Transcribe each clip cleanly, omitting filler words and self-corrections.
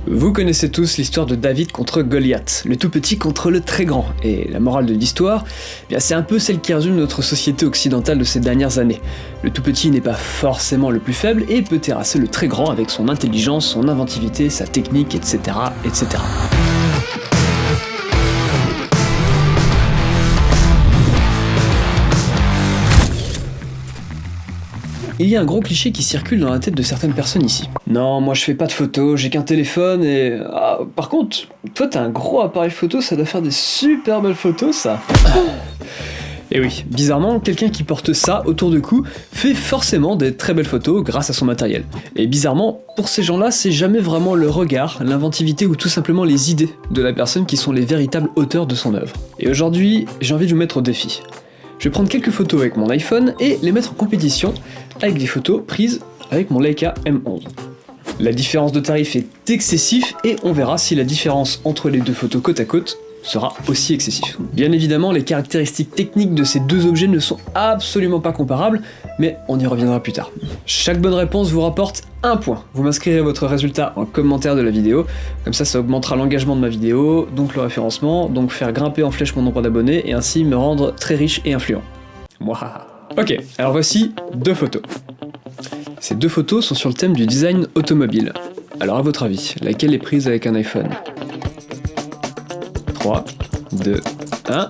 Vous connaissez tous l'histoire de David contre Goliath, le tout petit contre le très grand, et la morale de l'histoire, c'est un peu celle qui résume notre société occidentale de ces dernières années. Le tout petit n'est pas forcément le plus faible et peut terrasser le très grand avec son intelligence, son inventivité, sa technique, etc. etc. Il y a un gros cliché qui circule dans la tête de certaines personnes ici. Non, moi je fais pas de photos, j'ai qu'un téléphone et... Ah, par contre, toi t'as un gros appareil photo, ça doit faire des super belles photos ça. Et oui, bizarrement, quelqu'un qui porte ça autour du cou fait forcément des très belles photos grâce à son matériel. Et bizarrement, pour ces gens-là, c'est jamais vraiment le regard, l'inventivité ou tout simplement les idées de la personne qui sont les véritables auteurs de son œuvre. Et aujourd'hui, j'ai envie de vous mettre au défi. Je vais prendre quelques photos avec mon iPhone et les mettre en compétition avec des photos prises avec mon Leica M11. La différence de tarif est excessive et on verra si la différence entre les deux photos côte à côte sera aussi excessive. Bien évidemment, les caractéristiques techniques de ces deux objets ne sont absolument pas comparables, mais on y reviendra plus tard. Chaque bonne réponse vous rapporte un point. Vous m'inscrirez votre résultat en commentaire de la vidéo, comme ça augmentera l'engagement de ma vidéo, donc le référencement, donc faire grimper en flèche mon nombre d'abonnés et ainsi me rendre très riche et influent. Mouah. Ok, alors voici deux photos. Ces deux photos sont sur le thème du design automobile. Alors à votre avis, laquelle est prise avec un iPhone ? 3, 2, 1...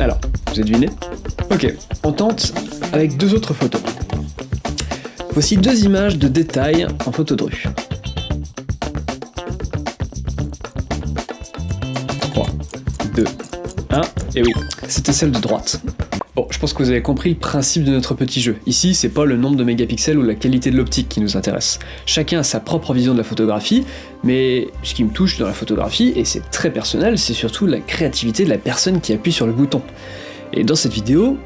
Alors, vous avez deviné ? Ok, on tente avec deux autres photos. Voici deux images de détail en photo de rue. 3, 2, 1... Et oui, c'était celle de droite. Bon, je pense que vous avez compris le principe de notre petit jeu. Ici, c'est pas le nombre de mégapixels ou la qualité de l'optique qui nous intéresse. Chacun a sa propre vision de la photographie, mais ce qui me touche dans la photographie, et c'est très personnel, c'est surtout la créativité de la personne qui appuie sur le bouton. Et dans cette vidéo,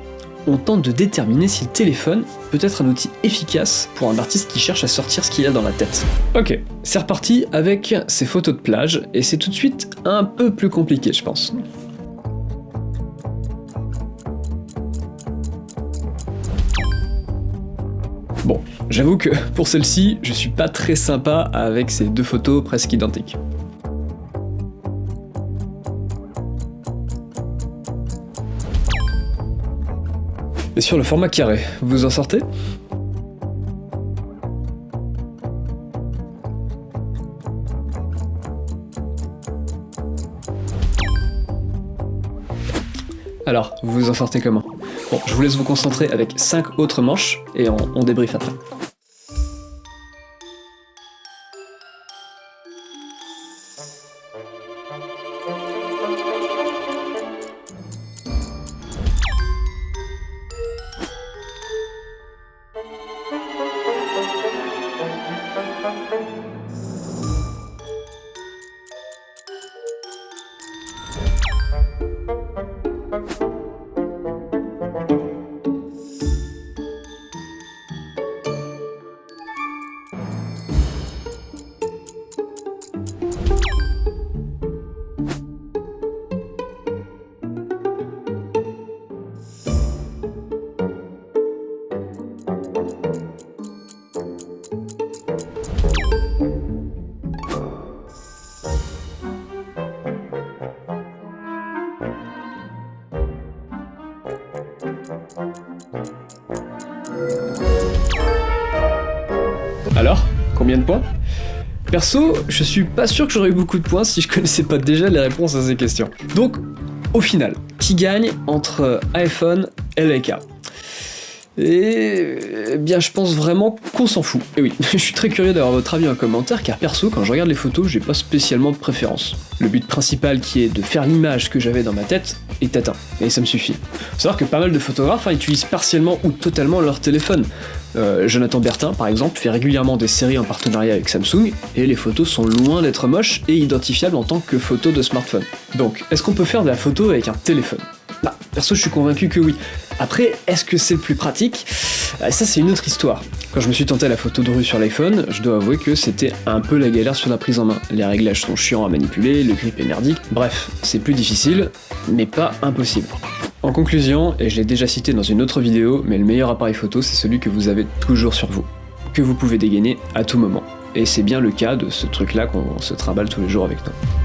on tente de déterminer si le téléphone peut être un outil efficace pour un artiste qui cherche à sortir ce qu'il a dans la tête. Ok, c'est reparti avec ces photos de plage, et c'est tout de suite un peu plus compliqué, je pense. Bon, j'avoue que pour celle-ci, je suis pas très sympa avec ces deux photos presque identiques. Et sur le format carré, vous en sortez ? Alors, vous vous en sortez comment ? Bon, je vous laisse vous concentrer avec 5 autres manches et on débriefe après. Alors, combien de points ? Perso, je suis pas sûr que j'aurais eu beaucoup de points si je connaissais pas déjà les réponses à ces questions. Donc, au final, qui gagne entre iPhone et Leica ? Et bien, je pense vraiment qu'on s'en fout. Et oui, je suis très curieux d'avoir votre avis en commentaire, car perso, quand je regarde les photos, j'ai pas spécialement de préférence. Le but principal, qui est de faire l'image que j'avais dans ma tête, est atteint, et ça me suffit. Faut savoir que pas mal de photographes utilisent partiellement ou totalement leur téléphone. Jonathan Bertin, par exemple, fait régulièrement des séries en partenariat avec Samsung, et les photos sont loin d'être moches et identifiables en tant que photos de smartphone. Donc, est-ce qu'on peut faire de la photo avec un téléphone ? Bah, perso, je suis convaincu que oui. Après, est-ce que c'est le plus pratique ? Ça, c'est une autre histoire. Quand je me suis tenté à la photo de rue sur l'iPhone, je dois avouer que c'était un peu la galère sur la prise en main. Les réglages sont chiants à manipuler, le grip est merdique, bref, c'est plus difficile, mais pas impossible. En conclusion, et je l'ai déjà cité dans une autre vidéo, mais le meilleur appareil photo, c'est celui que vous avez toujours sur vous, que vous pouvez dégainer à tout moment. Et c'est bien le cas de ce truc-là qu'on se trimballe tous les jours avec nous.